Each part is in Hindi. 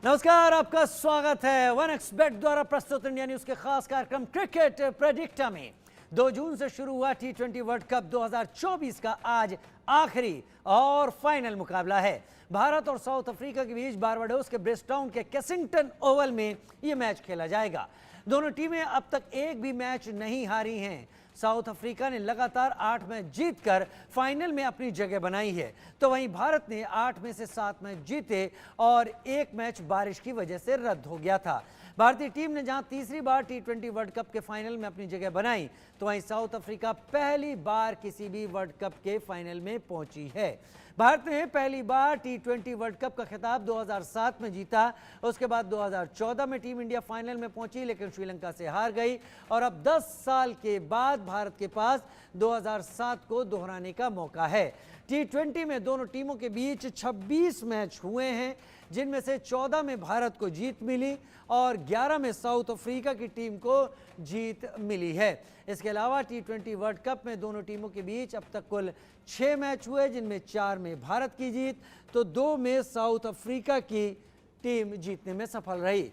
नमस्कार, आपका स्वागत है वन एक्सबेट द्वारा प्रस्तुत इंडिया न्यूज के खास कार्यक्रम क्रिकेट प्रेडिक्टा में। 2 जून से शुरू हुआ T20 वर्ल्ड कप 2024 का आज आखिरी और फाइनल मुकाबला है। भारत और साउथ अफ्रीका के बीच बारबाडोस के ब्रिजटाउन के केसिंगटन ओवल में यह मैच खेला जाएगा। दोनों टीमें अब तक एक भी मैच नहीं हारी हैं। साउथ अफ्रीका ने लगातार 8 मैच जीतकर फाइनल में अपनी जगह बनाई है, तो वहीं भारत ने 8 में से 7 मैच जीते और एक मैच बारिश की वजह से रद्द हो गया था। भारतीय टीम ने जहां तीसरी बार T20 वर्ल्ड कप के फाइनल में अपनी जगह बनाई, तो वहीं साउथ अफ्रीका पहली बार किसी भी वर्ल्ड कप के फाइनल में पहुंची है। भारत ने पहली बार T20 वर्ल्ड कप का खिताब 2007 में जीता। उसके बाद 2014 में टीम इंडिया फाइनल में पहुंची, लेकिन श्रीलंका से हार गई और अब 10 साल के बाद भारत के पास 2007 को दोहराने का मौका है। T20 में दोनों टीमों के बीच 26 मैच हुए हैं, जिनमें से 14 में भारत को जीत मिली और 11 में साउथ अफ्रीका की टीम को जीत मिली है। इसके अलावा T20 वर्ल्ड कप में दोनों टीमों के बीच अब तक कुल 6 मैच हुए, जिनमें 4 में भारत की जीत तो 2 में साउथ अफ्रीका की टीम जीतने में सफल रही।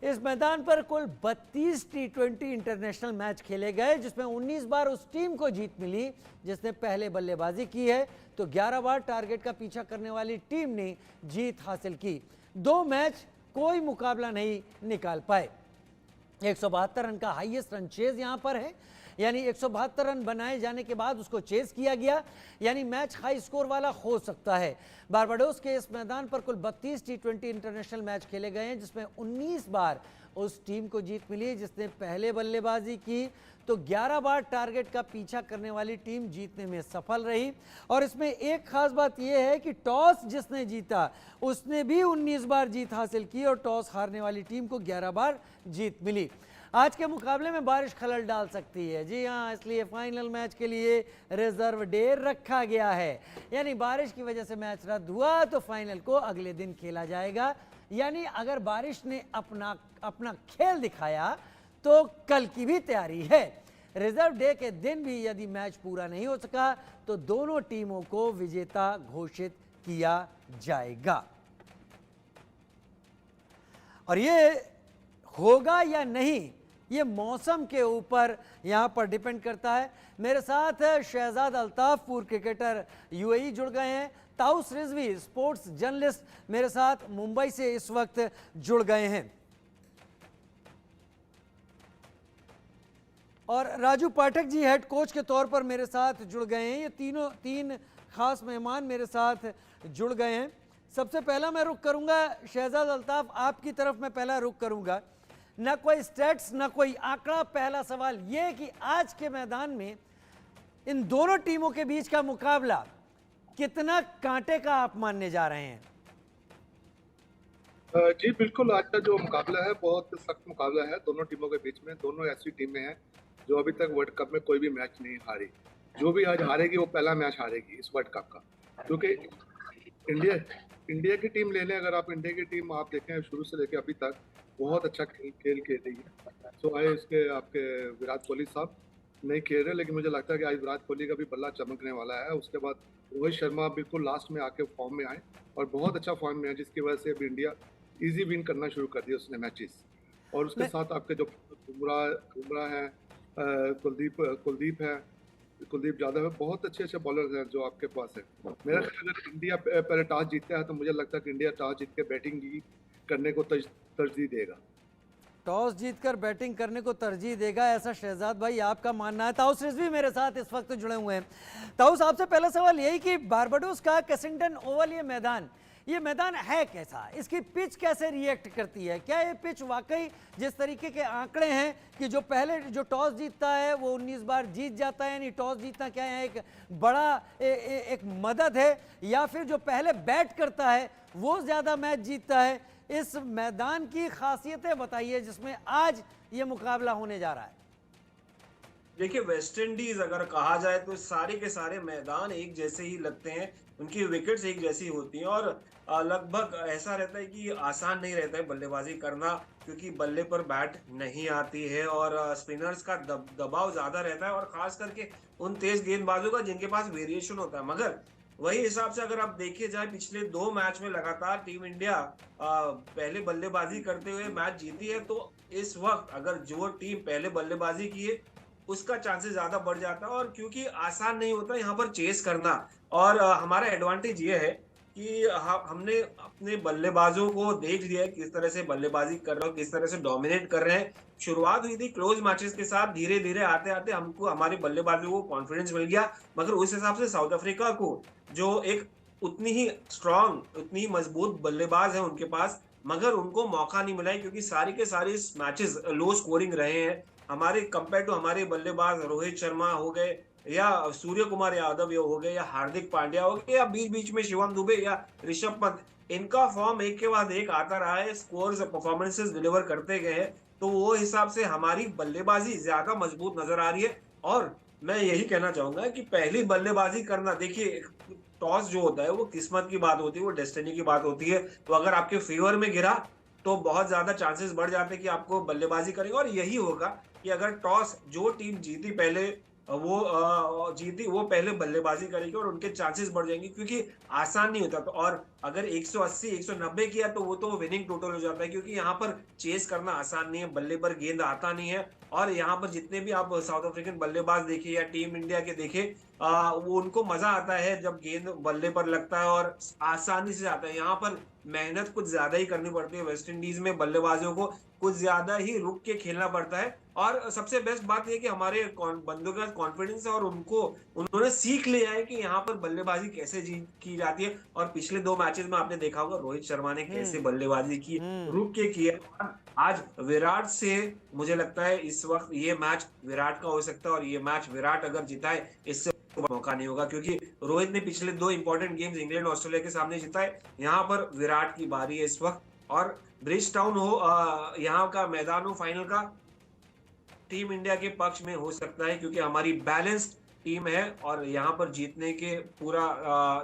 इस मैदान पर कुल 32 T20 इंटरनेशनल मैच खेले गए, जिसमें 19 बार उस टीम को जीत मिली जिसने पहले बल्लेबाजी की है, तो 11 बार टारगेट का पीछा करने वाली टीम ने जीत हासिल की। 2 मैच कोई मुकाबला नहीं निकाल पाए। 172 रन का हाईएस्ट रन चेज यहां पर है, यानी 172 रन बनाए जाने के बाद उसको चेस किया गया, यानी मैच हाई स्कोर वाला हो सकता है। बारबाडोस के इस मैदान पर कुल 32 T20 इंटरनेशनल मैच खेले गए हैं, जिसमें 19 बार उस टीम को जीत मिली जिसने पहले बल्लेबाजी की, तो 11 बार टारगेट का पीछा करने वाली टीम जीतने में सफल रही। और इसमें एक खास बात यह है कि टॉस जिसने जीता उसने भी 19 बार जीत हासिल की और टॉस हारने वाली टीम को 11 बार जीत मिली। आज के मुकाबले में बारिश खलल डाल सकती है, जी हाँ, इसलिए फाइनल मैच के लिए रिजर्व डे रखा गया है। यानी बारिश की वजह से मैच रद्द हुआ तो फाइनल को अगले दिन खेला जाएगा। यानी अगर बारिश ने अपना खेल दिखाया तो कल की भी तैयारी है। रिजर्व डे के दिन भी यदि मैच पूरा नहीं हो सका तो दोनों टीमों को विजेता घोषित किया जाएगा। और ये होगा या नहीं, ये मौसम के ऊपर यहां पर डिपेंड करता है। मेरे साथ शहजाद अल्ताफ, पूर्व क्रिकेटर यूएई, जुड़ गए हैं। ताउस रिजवी, स्पोर्ट्स जर्नलिस्ट, मेरे साथ मुंबई से इस वक्त जुड़ गए हैं। और राजू पाठक जी हेड कोच के तौर पर मेरे साथ जुड़ गए हैं। ये तीन खास मेहमान मेरे साथ जुड़ गए हैं। सबसे पहला मैं रुख करूंगा शहजाद अल्ताफ, आपकी तरफ मैं पहला रुख करूंगा। ना कोई स्टैट्स ना कोई आंकड़ा, पहला सवाल ये कि आज के मैदान में इन दोनों टीमों के बीच का मुकाबला कितना कांटे का आप मानने जा रहे हैं? जी बिल्कुल, आज का जो मुकाबला है बहुत सख्त मुकाबला है दोनों टीमों के बीच में। दोनों ऐसी टीमें हैं जो अभी तक वर्ल्ड कप में कोई भी मैच नहीं हारी। जो भी आज हारेगी वो पहला मैच हारेगी इस वर्ल्ड कप का, क्योंकि इंडिया की टीम ले लें, अगर आप इंडिया की टीम आप देखें शुरू से लेकर अभी तक बहुत अच्छा खेल खेल रही है। तो आए इसके आपके विराट कोहली साहब नहीं खेल रहे, लेकिन मुझे लगता है कि आज विराट कोहली का भी बल्ला चमकने वाला है। उसके बाद रोहित शर्मा बिल्कुल लास्ट में आके फॉर्म में आए और बहुत अच्छा फॉर्म में है, जिसकी वजह से अभी इंडिया इजी विन करना शुरू कर दिया उसने मैचेस। और उसके साथ आपके जो बुमराह है, कुलदीप यादव है, बहुत अच्छे बॉलर हैं जो आपके पास है। मेरा ख्याल अगर इंडिया पहले टॉस जीतता है तो मुझे लगता है कि इंडिया टॉस जीत के बैटिंग ही करने को तरजीह देगा। टॉस जीतकर बैटिंग करने को तरजीह देगा, ऐसा शहजाद भाई आपका मानना है। ताउस रिजवी मेरे साथ इस वक्त जुड़े हुए हैं। ताउस, आपसे पहला सवाल यही कि बारबाडोस का केसिंगटन ओवल ये मैदान है कैसा? इसकी पिच कैसे रिएक्ट करती है? क्या ये पिच वाकई जिस तरीके के आंकड़े हैं कि जो पहले जो टॉस जीतता है वो 19 बार जीत जाता है, यानी टॉस जीतना क्या है, एक बड़ा एक मदद है, या फिर जो पहले बैट करता है वो ज्यादा मैच जीतता है? इस मैदान की खासियतें बताइए जिसमें आज ये मुकाबला होने जा रहा है। देखिए, वेस्ट इंडीज अगर कहा जाए तो सारे के सारे मैदान एक जैसे ही लगते हैं, उनकी विकेट्स एक जैसी होती हैं और लगभग ऐसा रहता है कि आसान नहीं रहता है बल्लेबाजी करना, क्योंकि बल्ले पर बैट नहीं आती है और स्पिनर्स का दबाव ज्यादा रहता है और खास करके उन तेज गेंदबाजों का जिनके पास वेरिएशन होता है। मगर वही हिसाब से अगर आप देखिए जाए पिछले 2 मैच में लगातार टीम इंडिया पहले बल्लेबाजी करते हुए मैच जीती है, तो इस वक्त अगर जो टीम पहले बल्लेबाजी की है उसका चांसेस ज्यादा बढ़ जाता है। और क्योंकि आसान नहीं होता यहाँ पर चेस करना, और हमारा एडवांटेज ये है कि हमने अपने बल्लेबाजों को देख लिया है किस तरह से बल्लेबाजी कर रहे हो, किस तरह से डोमिनेट कर रहे हैं। शुरुआत हुई थी क्लोज मैचेस के साथ, धीरे धीरे आते आते हमको हमारे बल्लेबाजों को कॉन्फिडेंस मिल गया। मगर उस हिसाब से साउथ अफ्रीका को, जो एक उतनी ही स्ट्रांग, उतनी ही मजबूत बल्लेबाज है उनके पास, मगर उनको मौका नहीं मिला है क्योंकि सारी के सारी मैचेस लो स्कोरिंग रहे हैं। हमारे कंपेयर टू हमारे बल्लेबाज रोहित शर्मा हो गए, या सूर्य कुमार यादव ये हो गए, या हार्दिक पांड्या हो गए, या बीच बीच में शिवम दुबे या ऋषभ पंत, इनका फॉर्म एक के बाद एक आता रहा है, स्कोर्स परफॉर्मेंसेस डिलीवर करते गए हैं। तो वो हिसाब से हमारी बल्लेबाजी ज्यादा मजबूत नजर आ रही है। और मैं यही कहना चाहूंगा कि पहली बल्लेबाजी करना, देखिए टॉस जो होता है वो किस्मत की बात होती है, वो डेस्टिनी की बात होती है। तो अगर आपके फेवर में गिरा तो बहुत ज्यादा चांसेस बढ़ जाते हैं कि आपको बल्लेबाजी करेंगे। और यही होगा कि अगर टॉस जो टीम जीती पहले, वो पहले बल्लेबाजी करेगी और उनके चांसेस बढ़ जाएंगे, क्योंकि आसान नहीं होता। तो और अगर 180 190 किया तो वो तो विनिंग टोटल हो जाता है, क्योंकि यहाँ पर चेस करना आसान नहीं है, बल्ले पर गेंद आता नहीं है। और यहाँ पर जितने भी आप साउथ अफ्रीकन बल्लेबाज देखे या टीम इंडिया के देखे, वो उनको मजा आता है जब गेंद बल्ले पर लगता है और आसानी से आता है। यहाँ पर मेहनत कुछ ज्यादा ही करनी पड़ती है, वेस्ट इंडीज में बल्लेबाजों को कुछ ज्यादा ही रुक के खेलना पड़ता है। और सबसे बेस्ट बात यह कि हमारे बंदों का कॉन्फिडेंस है और उन्होंने सीख लिया है कि यहाँ पर बल्लेबाजी कैसे की जाती है। और पिछले 2 मैचेस में आपने देखा होगा रोहित शर्मा ने कैसे बल्लेबाजी की, रुक के की है। आज विराट से मुझे लगता है इस वक्त ये मैच विराट का हो सकता है, और ये मैच विराट अगर जिताए इससे मौका नहीं होगा, क्योंकि रोहित ने पिछले 2 इंपॉर्टेंट गेम्स इंग्लैंड ऑस्ट्रेलिया के सामने जिताए। यहाँ पर विराट की बारी है इस वक्त। और ब्रिज टाउन हो, यहाँ का मैदान हो फाइनल का, टीम इंडिया के पक्ष में हो सकता है, क्योंकि हमारी बैलेंस्ड टीम है और यहाँ पर जीतने के पूरा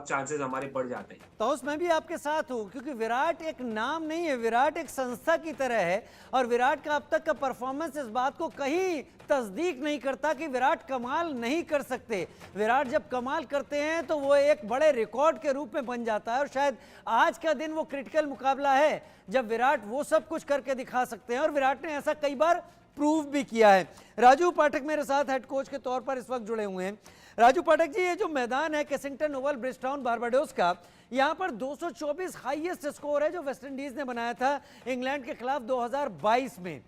चांसेस हमारे बढ़ जाते हैं। तो उसमें भी आपके साथ हूँ, क्योंकि विराट एक नाम नहीं है, विराट एक संस्था की तरह है। और विराट का अब तक का परफॉर्मेंस इस बात को कहीं तस्दीक नहीं करता कि विराट कमाल नहीं कर सकते। विराट जब कमाल करते हैं तो वो एक बड़े रिकॉर्ड के रूप में बन जाता है। और शायद आज का दिन वो क्रिटिकल मुकाबला है जब विराट वो सब कुछ करके दिखा सकते हैं, और विराट ने ऐसा कई बार प्रूव भी किया है। राजू पाठक मेरे साथ हेड कोच के तौर पर इस वक्त जुड़े हुए हैं। राजू पाठक जी, ये जो मैदान है केसिंगटन ओवल ब्रिज टाउन बारबाडोस का, यहाँ पर 224 हाईएस्ट स्कोर है जो वेस्ट इंडीज ने बनाया था इंग्लैंड के खिलाफ 2022 में।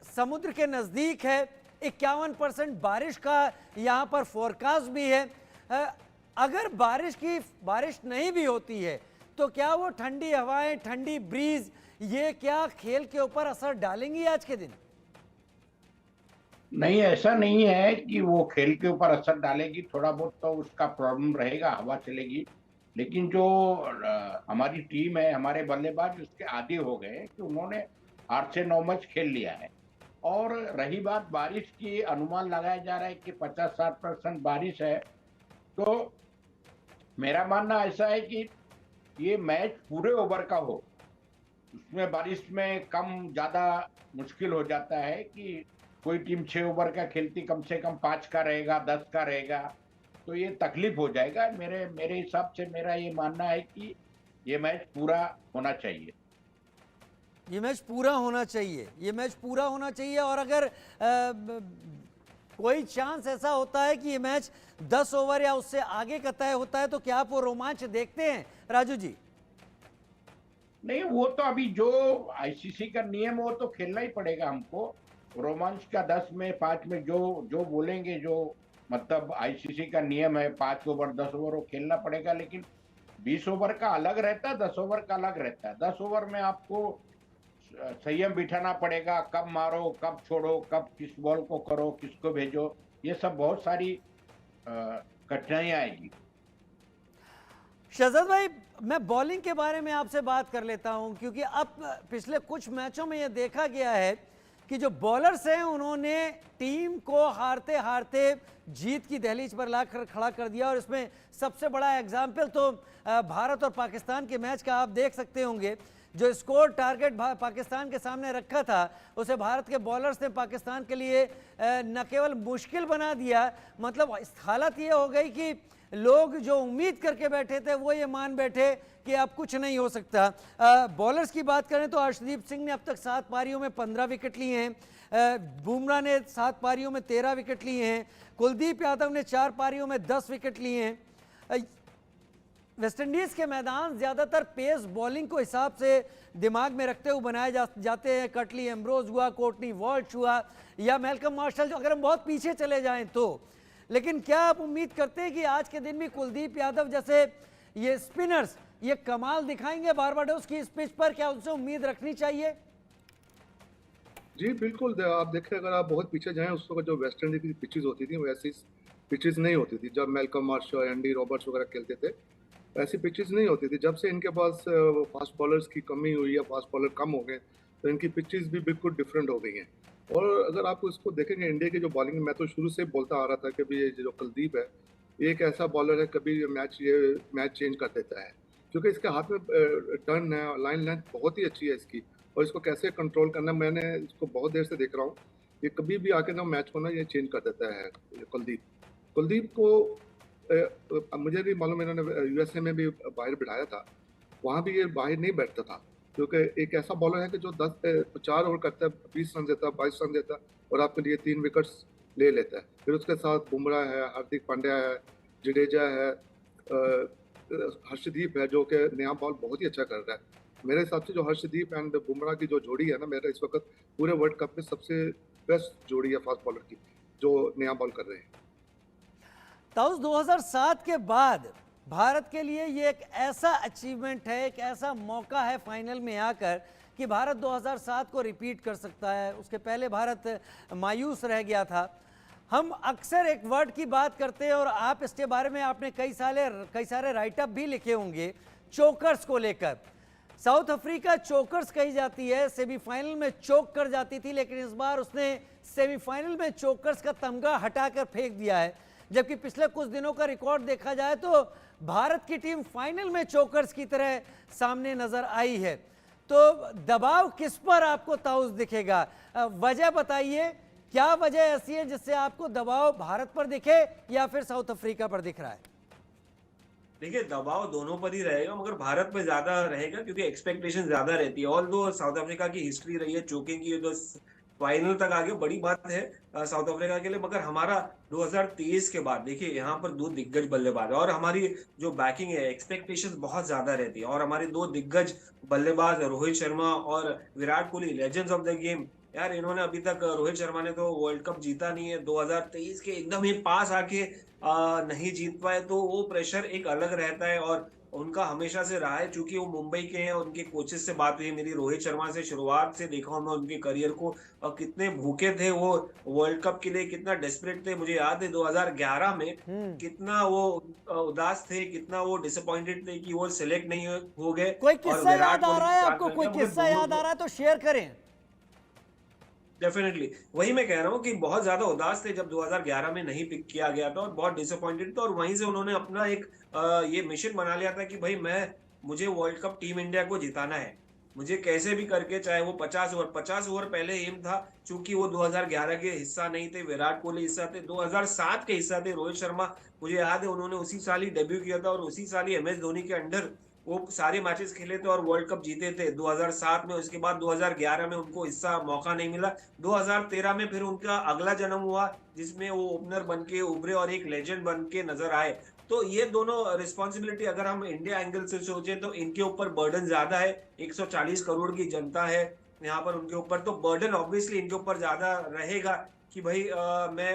समुद्र के नजदीक है, 51% बारिश का यहाँ पर फोरकास्ट भी है। अगर बारिश नहीं भी होती है तो क्या वो ठंडी हवाएं, ठंडी ब्रीज, ये क्या खेल के ऊपर असर डालेंगी आज के दिन? नहीं, ऐसा नहीं है कि वो खेल के ऊपर असर डालेगी। थोड़ा बहुत तो उसका प्रॉब्लम रहेगा, हवा चलेगी, लेकिन जो हमारी टीम है, हमारे बल्लेबाज उसके आदी हो गए कि उन्होंने 8 से 9 मैच खेल लिया है। और रही बात बारिश की, अनुमान लगाया जा रहा है कि 50-60% बारिश है। तो मेरा मानना ऐसा है कि ये मैच पूरे ओवर का हो, उसमें बारिश में कम ज़्यादा मुश्किल हो जाता है कि कोई टीम 6 ओवर का खेलती कम से कम 5 का रहेगा, 10 का रहेगा, तो ये तकलीफ हो जाएगा। मेरे हिसाब से मेरा ये मानना है कि ये मैच पूरा होना चाहिए। ये मैच पूरा होना चाहिए, ये मैच पूरा होना चाहिए। और अगर कोई चांस ऐसा होता है कि ये मैच 10 ओवर या उससे आगे का तय होता है, तो क्या आप वो रोमांच देखते हैं राजू जी? नहीं, वो तो अभी जो आईसीसी का नियम वो तो खेलना ही पड़ेगा हमको। रोमांच का 10 में 5 में जो बोलेंगे, जो मतलब आईसीसी का नियम है 5 ओवर 10 ओवर वो खेलना पड़ेगा। लेकिन 20 ओवर का अलग रहता है, 10 ओवर का अलग रहता है। 10 ओवर में आपको संयम बिठाना पड़ेगा, कब मारो, कब छोड़ो, कब किस बॉल को करो, किसको भेजो, ये सब बहुत सारी कठिनाइयां आएगी। शहजाद भाई, मैं बॉलिंग के बारे में आपसे बात कर लेता हूं, क्योंकि अब पिछले कुछ मैचों में यह देखा गया है कि जो बॉलर्स हैं उन्होंने टीम को हारते हारते जीत की दहलीज पर लाकर खड़ा कर दिया। और इसमें सबसे बड़ा एग्जाम्पल तो भारत और पाकिस्तान के मैच का आप देख सकते होंगे जो स्कोर टारगेट पाकिस्तान के सामने रखा था उसे भारत के बॉलर्स ने पाकिस्तान के लिए न केवल मुश्किल बना दिया, मतलब हालत ये हो गई कि लोग जो उम्मीद करके बैठे थे वो ये मान बैठे कि अब कुछ नहीं हो सकता। बॉलर्स की बात करें तो अर्शदीप सिंह ने अब तक 7 पारियों में 15 विकेट लिए हैं, बुमराह ने 7 पारियों में 13 विकेट लिए हैं, कुलदीप यादव ने 4 पारियों में 10 विकेट लिए हैं। वेस्टइंडीज़ के मैदान ज़्यादातर पेस बॉलिंग को हिसाब से दिमाग में रखते हुए बनाए जाते हैं। कटली एम्ब्रोज हुआ, कोर्टनी वॉल्श हुआ या मैल्कम मार्शल, जो अगर हम बहुत पीछे चले जाएं तो। लेकिन क्या आप उम्मीद करते हैं कि आज के दिन भी कुलदीप यादव जैसे ये स्पिनर्स ये कमाल दिखाएंगे बारबाडोस की इस पिच पर? क्या उनसे उम्मीद रखनी चाहिए? जी बिल्कुल, आप देखें अगर आप बहुत पीछे जाएं उस वक्त जो वेस्ट इंडीज की पिचेस होती थी वैसी पिचेस नहीं होती थी। जब मैल्कम मार्शल, एंडी रॉबर्ट्स वगैरह खेलते थे ऐसी पिचेस नहीं होती थी। जब से इनके पास फास्ट बॉलर्स की कमी हुई या फास्ट बॉलर कम हो गए तो इनकी पिचेस भी बिल्कुल डिफरेंट हो गई हैं। और अगर आप इसको देखेंगे इंडिया की जो बॉलिंग, मैं तो शुरू से बोलता आ रहा था कि भी ये जो कुलदीप है ये एक ऐसा बॉलर है कभी ये मैच चेंज कर देता है, क्योंकि इसके हाथ में टर्न है, लाइन लेंथ बहुत ही अच्छी है इसकी, और इसको कैसे कंट्रोल करना मैंने इसको बहुत देर से देख रहा हूँ। ये कभी भी आके ना मैच को ना ये चेंज कर देता है कुलदीप को। मुझे भी मालूम, इन्होंने यूएसए में भी बाहर बिठाया था, वहाँ भी ये बाहर नहीं बैठता था, क्योंकि एक ऐसा बॉलर है कि जो 4 ओवर करता है, 20 रन देता है, 22 रन देता है और आपके लिए 3 विकेट्स ले लेता है। फिर उसके साथ बुमराह है, हार्दिक पांड्या है, जडेजा है, हर्षदीप है जो कि नया बॉल बहुत ही अच्छा कर रहा है। मेरे हिसाब से जो हर्षदीप एंड बुमराह की जो जोड़ी है ना, मेरा इस वक्त पूरे वर्ल्ड कप में सबसे बेस्ट जोड़ी है फास्ट बॉलर की जो नया बॉल कर रहे हैं। ताउस 2007 के बाद भारत के लिए ये एक ऐसा अचीवमेंट है, एक ऐसा मौका है फाइनल में आकर कि भारत 2007 को रिपीट कर सकता है। उसके पहले भारत मायूस रह गया था। हम अक्सर एक वर्ड की बात करते हैं और आप इसके बारे में आपने कई सारे राइटअप भी लिखे होंगे चोकर्स को लेकर। साउथ अफ्रीका चोकर्स कही जाती है, सेमीफाइनल में चोक कर जाती थी, लेकिन इस बार उसने सेमीफाइनल में चोकर्स का तमगा हटाकर फेंक दिया है। जबकि पिछले कुछ दिनों का रिकॉर्ड देखा जाए तो भारत की टीम फाइनल में चोकर्स की तरह सामने नजर आई है। तो दबाव किस पर आपको ताउस दिखेगा? वजह बताइए, क्या वजह ऐसी है जिससे आपको दबाव भारत पर दिखे या फिर साउथ अफ्रीका पर दिख रहा है? देखिए, दबाव दोनों पर ही रहेगा, मगर भारत पे ज्यादा रहेगा क्योंकि एक्सपेक्टेशन ज्यादा रहती है। ऑल दो साउथ अफ्रीका की हिस्ट्री रही है चोकिंग की, जो फाइनल तक आगे बड़ी बात है साउथ अफ्रीका के लिए। मगर हमारा 2023 के बाद देखिए यहाँ पर 2 दिग्गज बल्लेबाज और हमारी जो बैकिंग है, एक्सपेक्टेशंस बहुत ज्यादा रहती है। और हमारे 2 दिग्गज बल्लेबाज रोहित शर्मा और Virat Kohli, legends of the game. यार इन्होंने अभी तक, रोहित शर्मा ने तो वर्ल्ड कप जीता नहीं है, 2023 के एकदम ही पास आके नहीं जीत पाए, तो वो प्रेशर एक अलग रहता है। और उनका हमेशा से रहा है, चूंकि वो मुंबई के हैं। उनके कोचेस से बात हुई मेरी रोहित शर्मा से, शुरुआत से देखा हूं मैं उनके करियर को, और कितने भूखे थे वो वर्ल्ड कप के लिए, कितना डेस्परेट थे। मुझे याद है 2011 में कितना वो उदास थे, कितना वो डिसअपॉइंटेड थे कि वो सिलेक्ट नहीं हो गए। कोई किस्सा याद आ रहा है आपको? कोई किस्सा याद आ रहा है तो शेयर करें। डेफिनेटली, वही मैं कह रहा हूँ कि बहुत ज्यादा उदास थे जब 2011 में नहीं पिक किया गया था और बहुत डिसअपॉइंटेड था। और वहीं से उन्होंने अपना एक ये मिशन बना लिया था कि भाई मुझे वर्ल्ड कप टीम इंडिया को जिताना है, मुझे कैसे भी करके, चाहे वो 50 ओवर पहले एम था। चूंकि वो 2011 के हिस्सा नहीं थे, विराट कोहली हिस्सा थे, 2007 के हिस्सा थे रोहित शर्मा। मुझे याद है उन्होंने उसी साल ही डेब्यू किया था और उसी साल ही MS धोनी के अंडर वो सारे मैचेस खेले थे और वर्ल्ड कप जीते थे 2007 में। उसके बाद 2011 में उनको हिस्सा मौका नहीं मिला। 2013 में फिर उनका अगला जन्म हुआ जिसमें वो ओपनर बन के उभरे और एक लेजेंड बन के नजर आए। तो ये दोनों रिस्पॉन्सिबिलिटी अगर हम इंडिया एंगल से सोचे तो इनके ऊपर बर्डन ज्यादा है। 140 करोड़ की जनता है यहाँ पर उनके ऊपर, तो बर्डन ऑब्वियसली इनके ऊपर ज्यादा रहेगा कि भाई मैं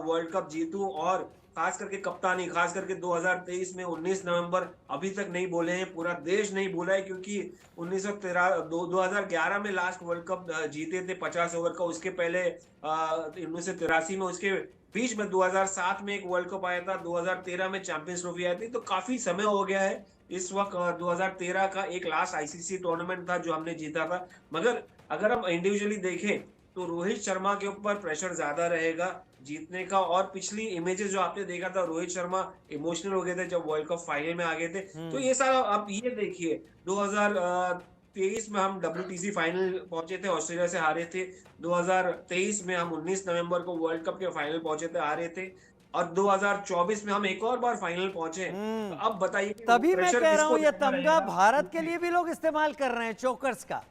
वर्ल्ड कप जीतूं। और खास करके कप्तानी, खास करके 2023 में 19 नवंबर अभी तक नहीं बोले हैं, पूरा देश नहीं बोला है, क्योंकि 2011 में लास्ट वर्ल्ड कप जीते थे 50 ओवर का। उसके पहले 1983 में, उसके बीच में 2007 में एक वर्ल्ड कप आया था, 2013 में चैंपियंस ट्रॉफी आई थी। तो काफी समय हो गया है। इस वक्त 2013 का एक लास्ट ICC टूर्नामेंट था जो हमने जीता था। मगर अगर हम इंडिविजुअली देखें तो रोहित शर्मा के ऊपर प्रेशर ज्यादा रहेगा जीतने का। और पिछली इमेजेस जो आपने देखा था, रोहित शर्मा इमोशनल हो गए थे जब वर्ल्ड कप फाइनल में आ गए थे। तो ये सारा आप ये देखिए 2023 में हम WTC फाइनल पहुंचे थे, ऑस्ट्रेलिया से हारे थे। 2023 में हम 19 नवंबर को वर्ल्ड कप के फाइनल पहुंचे थे, हारे थे। और 2024 में हम एक और बार फाइनल पहुंचे। तो अब बताइए कि तभी मैं प्रेशर कह रहा हूं किसको ये ज्यादा तमगा रहेगा? भारत के लिए भी लोग इस्तेमाल कर रहे हैं चोकर्स का।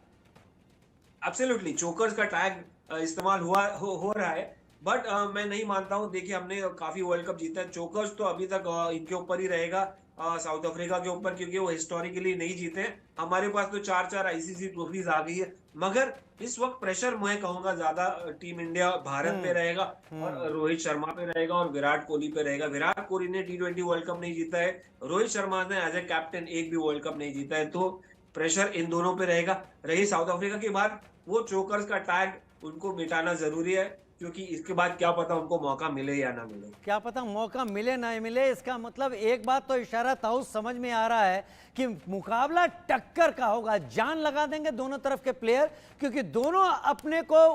एब्सोल्युटली चोकर्स का टैग इस्तेमाल हो रहा है, बट मैं नहीं मानता हूं। देखिए, हमने काफी वर्ल्ड कप जीता है। चोकर्स तो अभी तक इनके ऊपर ही रहेगा, साउथ अफ्रीका के ऊपर, क्योंकि वो हिस्टोरिकली नहीं जीते हैं। हमारे पास तो 4-4 आईसीसी ट्रॉफीज आ गई है। मगर इस वक्त प्रेशर मैं कहूंगा ज्यादा टीम इंडिया भारत पे रहेगा, और रोहित शर्मा पे रहेगा और विराट कोहली पे रहेगा। विराट कोहली ने T20 वर्ल्ड कप नहीं जीता है, रोहित शर्मा ने एज ए कैप्टन एक भी वर्ल्ड कप नहीं जीता है, तो प्रेशर इन दोनों पे रहेगा। रही साउथ अफ्रीका की बात, वो चोकर्स का टैग उनको मिटाना जरूरी है, क्योंकि इसके बाद क्या पता उनको मौका मिले या ना मिले। क्या पता मौका मिले ना मिले, इसका मतलब एक बात तो इशारा ताउस समझ में आ रहा है कि मुकाबला टक्कर का होगा, जान लगा देंगे दोनों तरफ के प्लेयर, क्योंकि दोनों अपने को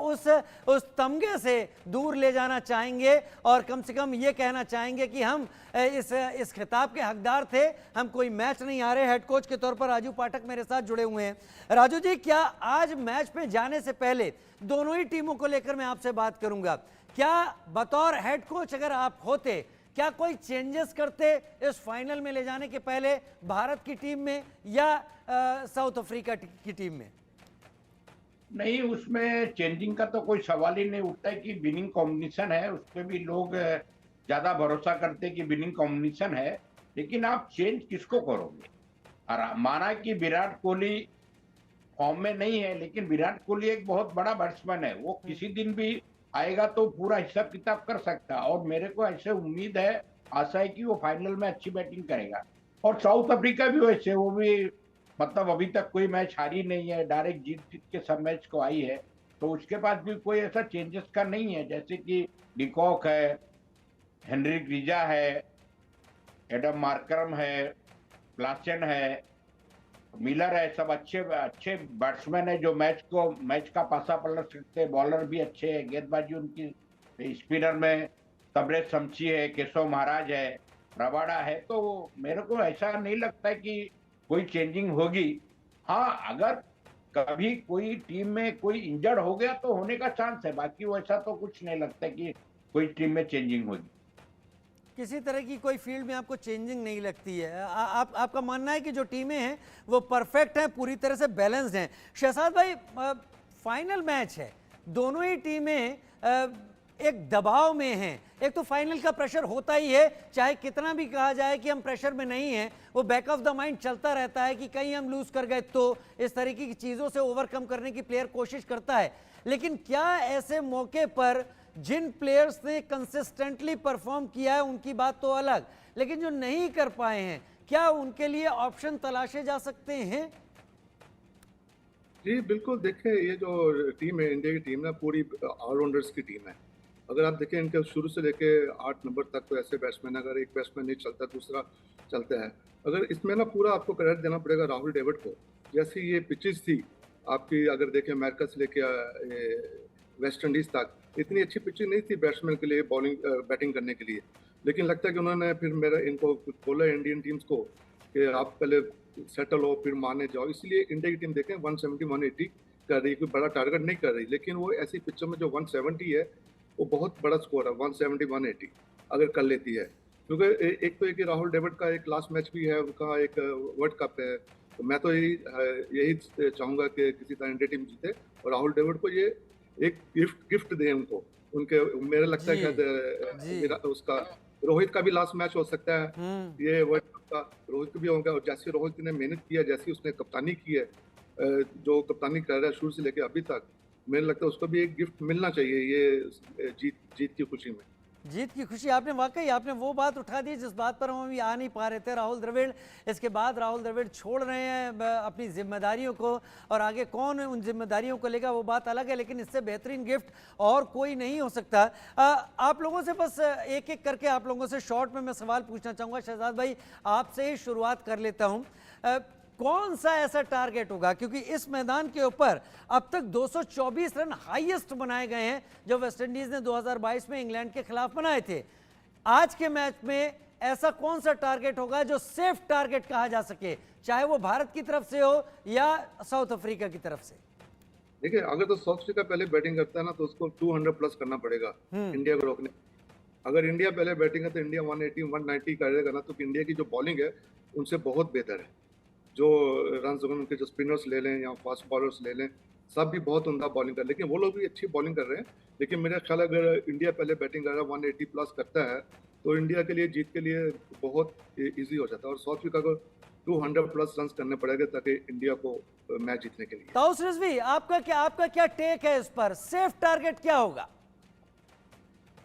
उस तमगे से दूर ले जाना चाहेंगे और कम से कम ये कहना चाहेंगे कि हम इस खिताब के हकदार थे, हम कोई मैच नहीं हारे। हेड कोच के तौर पर राजू पाठक मेरे साथ जुड़े हुए हैं। राजू जी, क्या आज मैच पे जाने से पहले दोनों ही टीमों को लेकर मैं आपसे बात करूंगा, क्या बतौर हेड कोच अगर आप होते, क्या कोई चेंजेस करते इस फाइनल में ले जाने के पहले भारत की टीम में या साउथ अफ्रीका की टीम में? नहीं, उसमें चेंजिंग का तो कोई सवाल ही नहीं उठता है कि विनिंग कॉम्बिनेशन है, उस पर भी लोग ज्यादा भरोसा करते हैं कि विनिंग कॉम्बिनेशन है। लेकिन आप चेंज किसको करोगे? और माना कि विराट कोहली फॉर्म में नहीं है, लेकिन विराट कोहली एक बहुत बड़ा बैट्समैन है, वो किसी दिन भी आएगा तो पूरा हिसाब किताब कर सकता है। और मेरे को ऐसे उम्मीद है, आशा है कि वो फाइनल में अच्छी बैटिंग करेगा। और साउथ अफ्रीका भी वैसे, वो भी मतलब अभी तक कोई मैच हारी नहीं है, डायरेक्ट जीत जीत के सब मैच को आई है, तो उसके पास भी कोई ऐसा चेंजेस का नहीं है। जैसे कि डिकॉक है, हेनरी ग्रीजा है, एडम मार्करम है, क्लासन है, मिलर है, सब अच्छे अच्छे बैट्समैन है जो मैच का पासा पलट सकते हैं। बॉलर भी अच्छे हैं, गेंदबाजी उनकी, स्पिनर में तबरेज शमसी है, केशव महाराज है, रबाडा है। तो मेरे को ऐसा नहीं लगता है कि कोई चेंजिंग होगी। हाँ, अगर कभी कोई टीम में कोई इंजर्ड हो गया तो होने का चांस है, बाकी वैसा तो कुछ नहीं लगता कि कोई टीम में चेंजिंग होगी। किसी तरह की कोई फील्ड में आपको चेंजिंग नहीं लगती है? आपका मानना है कि जो टीमें हैं वो परफेक्ट हैं, पूरी तरह से बैलेंस्ड हैं। शहजाद भाई, फाइनल मैच है, दोनों ही टीमें एक दबाव में हैं। एक तो फाइनल का प्रेशर होता ही है, चाहे कितना भी कहा जाए कि हम प्रेशर में नहीं हैं, वो बैक ऑफ द माइंड चलता रहता है कि कहीं हम लूज कर गए तो, इस तरीके की चीज़ों से ओवरकम करने की प्लेयर कोशिश करता है। लेकिन क्या ऐसे मौके पर जिन प्लेयर्स ने कंसिस्टेंटली परफॉर्म किया है उनकी बात तो अलग, लेकिन जो नहीं कर पाए हैं, क्या उनके लिए ऑप्शन तलाशे जा सकते हैं? जी बिल्कुल, देखिए ये जो टीम है, इंडिया की टीम ना पूरी ऑलराउंडर्स की टीम है। अगर आप देखें इनके शुरू से लेके 8 नंबर तक, तो ऐसे बैट्समैन, अगर एक बैट्समैन नहीं चलता दूसरा चलता है। अगर इसमें ना पूरा आपको क्रेडिट देना पड़ेगा राहुल डेविड को। जैसी ये पिचेस थी आपकी, अगर देखें अमेरिका से लेके वेस्ट इंडीज तक, इतनी अच्छी पिचेस नहीं थी बैट्समैन के लिए बैटिंग करने के लिए। लेकिन लगता है कि उन्होंने फिर इनको बोला इंडियन टीम्स को कि आप पहले सेटल हो फिर मारने जाओ। इसलिए इंडिया की टीम देखें 170 180 कर रही है, कोई बड़ा टारगेट नहीं कर रही। लेकिन वो ऐसी पिचों में जो 170 है वो बहुत बड़ा स्कोर है। 170 180 अगर कर लेती है, क्योंकि एक तो एक राहुल डेविड का एक लास्ट मैच भी है, उनका एक वर्ल्ड कप है। तो मैं तो यही चाहूंगा कि किसी तरह इंडिया टीम जीते और राहुल डेविड को ये एक गिफ्ट दें उनको। उनके मेरे लगता है कि उसका रोहित का भी लास्ट मैच हो सकता है ये वर्ल्ड कप का, रोहित का भी होगा। और जैसे रोहित ने मेहनत की है, जैसी उसने कप्तानी की है, जो कप्तानी कर रहा है शुरू से लेकर अभी तक, मेरे लगता है उसको भी एक गिफ्ट मिलना चाहिए ये जीत की खुशी में। जीत की खुशी, आपने वो बात उठा दी जिस बात पर हम अभी आ नहीं पा रहे थे। राहुल द्रविड़, इसके बाद राहुल द्रविड़ छोड़ रहे हैं अपनी जिम्मेदारियों को, और आगे कौन उन जिम्मेदारियों को लेगा वो बात अलग है, लेकिन इससे बेहतरीन गिफ्ट और कोई नहीं हो सकता। आप लोगों से बस एक एक करके आप लोगों से शॉर्ट में मैं सवाल पूछना चाहूँगा। शहजाद भाई, आपसे ही शुरुआत कर लेता हूँ। कौन सा ऐसा टारगेट होगा, क्योंकि इस मैदान के ऊपर अब तक 224 रन हाईएस्ट बनाए गए हैं जो वेस्टइंडीज ने 2022 में इंग्लैंड के खिलाफ बनाए थे। आज के मैच में ऐसा कौन सा टारगेट होगा जो सेफ टारगेट कहा जा सके, चाहे वो भारत की तरफ से हो या साउथ अफ्रीका की तरफ से? देखिए, अगर तो साउथ अफ्रीका पहले बैटिंग करता है ना, तो उसको 200 प्लस करना पड़ेगा इंडिया को रोकने। अगर इंडिया पहले बैटिंग है तो इंडिया 180 190 करेगा ना, तो इंडिया की जो बॉलिंग है उनसे बहुत बेहतर है। जो रन उनके जो स्पिनर्स ले लें या फास्ट बॉलर्स ले लें, सब भी बहुत उम्दा बॉलिंग कर, लेकिन वो लोग भी अच्छी बॉलिंग कर रहे हैं। लेकिन मेरा ख्याल है अगर इंडिया पहले बैटिंग कर रहा है 180 प्लस करता है तो इंडिया के लिए जीत के लिए बहुत इजी हो जाता है। और साउथ अफ्रीका को 200 प्लस रन करने पड़ेंगे ताकि इंडिया को मैच जीतने के लिए। ताउस रिजवी, आपका क्या टेक है इस पर? सेफ टारगेट क्या होगा?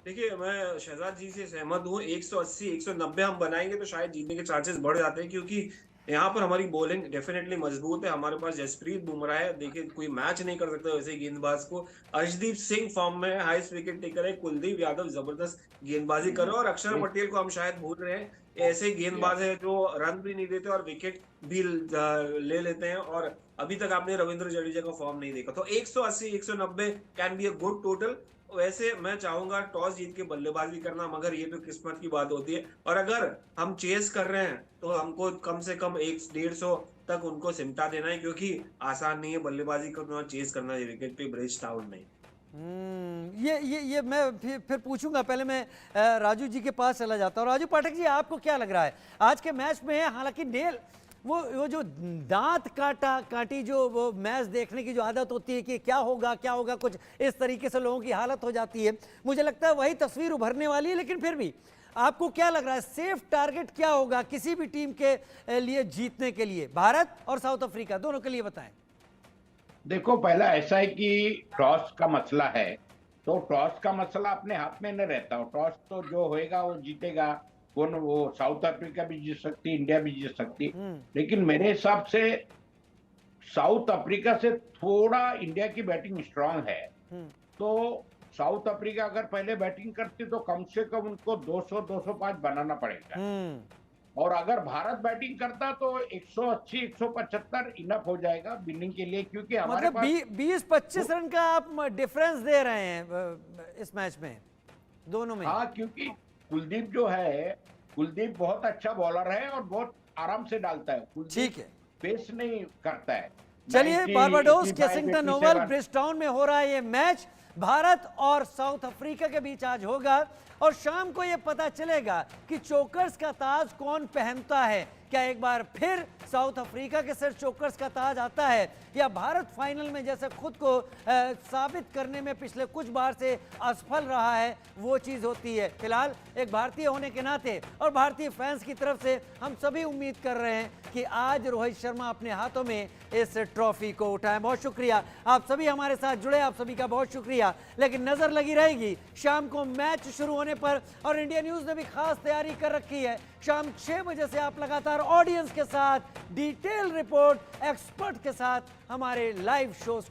देखिए, मैं शहजाद जी से सहमत हूँ। 180 190 हम बनाएंगे तो शायद जीतने के चांसेस बढ़ जाते हैं, क्योंकि यहाँ पर हमारी बॉलिंग डेफिनेटली मजबूत है। हमारे पास जसप्रीत बुमराह है, देखिए कोई मैच नहीं कर सकता वैसे गेंदबाज को। अर्शदीप सिंह फॉर्म में हाईएस्ट विकेट टेकर है। कुलदीप यादव जबरदस्त गेंदबाजी कर रहे हैं, और अक्षर पटेल को हम शायद भूल रहे हैं। ऐसे गेंदबाज है जो रन भी नहीं देते और विकेट भी ले लेते हैं। और अभी तक आपने रविंद्र जडेजा का फॉर्म नहीं देखा। तो 180 190 can be a good total. वैसे मैं चाहूंगा टॉस जीत के बल्लेबाजी करना, मगर ये तो किस्मत की बात होती है। और अगर हम चेस कर रहे हैं तो हमको कम से कम 150 तक उनको सिमटा देना है, क्योंकि आसान नहीं है बल्लेबाजी करना, चेस करना विकेट पे ब्रिज टाउन नहीं। ये मैं फिर पूछूंगा। पहले मैं राजू जी के पास चला जाता हूँ। राजू पाठक जी, आपको क्या लग रहा है आज के मैच में? हालांकि नेल वो जो दांत काटी जो वो मैच देखने की जो आदत होती है कि क्या होगा कुछ इस तरीके से लोगों की हालत हो जाती है, मुझे लगता है वही तस्वीर उभरने वाली है। लेकिन फिर भी आपको क्या लग रहा है, सेफ टारगेट क्या होगा किसी भी टीम के लिए जीतने के लिए? भारत और साउथ अफ्रीका दोनों के लिए बताएं। देखो, पहला ऐसा है कि टॉस का मसला है, तो टॉस का मसला अपने हाथ में नहीं रहता। टॉस तो जो होएगा वो जीतेगा। कौन, वो साउथ अफ्रीका भी जीत सकती, इंडिया भी जीत सकती। लेकिन मेरे हिसाब से साउथ अफ्रीका से थोड़ा इंडिया की बैटिंग स्ट्रांग है। तो साउथ अफ्रीका अगर पहले बैटिंग करती तो कम से कम उनको 200 205 बनाना पड़ेगा। और अगर भारत बैटिंग करता तो 180 175 इनफ हो जाएगा विनिंग के लिए, क्योंकि हमारे मतलब पास 20-25 रन का आप डिफरेंस दे रहे हैं इस मैच में दोनों में। हाँ, क्योंकि कुलदीप जो है, कुलदीप बहुत अच्छा बॉलर है और बहुत आराम से डालता है। ठीक है, पेस नहीं करता है। चलिए, बारबाडोस केसिंगटन ओवल ब्रिजटाउन में हो रहा है ये मैच। भारत और साउथ अफ्रीका के बीच आज होगा और शाम को ये पता चलेगा कि चोकर्स का ताज कौन पहनता है। क्या एक बार फिर साउथ अफ्रीका के सिर चोकर्स का ताज आता है, या भारत फाइनल में जैसे खुद को साबित करने में पिछले कुछ बार से असफल रहा है वो चीज़ होती है। फिलहाल एक भारतीय होने के नाते और भारतीय फैंस की तरफ से हम सभी उम्मीद कर रहे हैं कि आज रोहित शर्मा अपने हाथों में इस ट्रॉफी को उठाएं। बहुत शुक्रिया, आप सभी हमारे साथ जुड़े, आप सभी का बहुत शुक्रिया। लेकिन नज़र लगी रहेगी शाम को मैच शुरू होने पर, और इंडिया न्यूज़ ने भी खास तैयारी कर रखी है। शाम 6 बजे से आप लगातार ऑडियंस के साथ डिटेल रिपोर्ट, एक्सपर्ट के साथ हमारे लाइव शोज को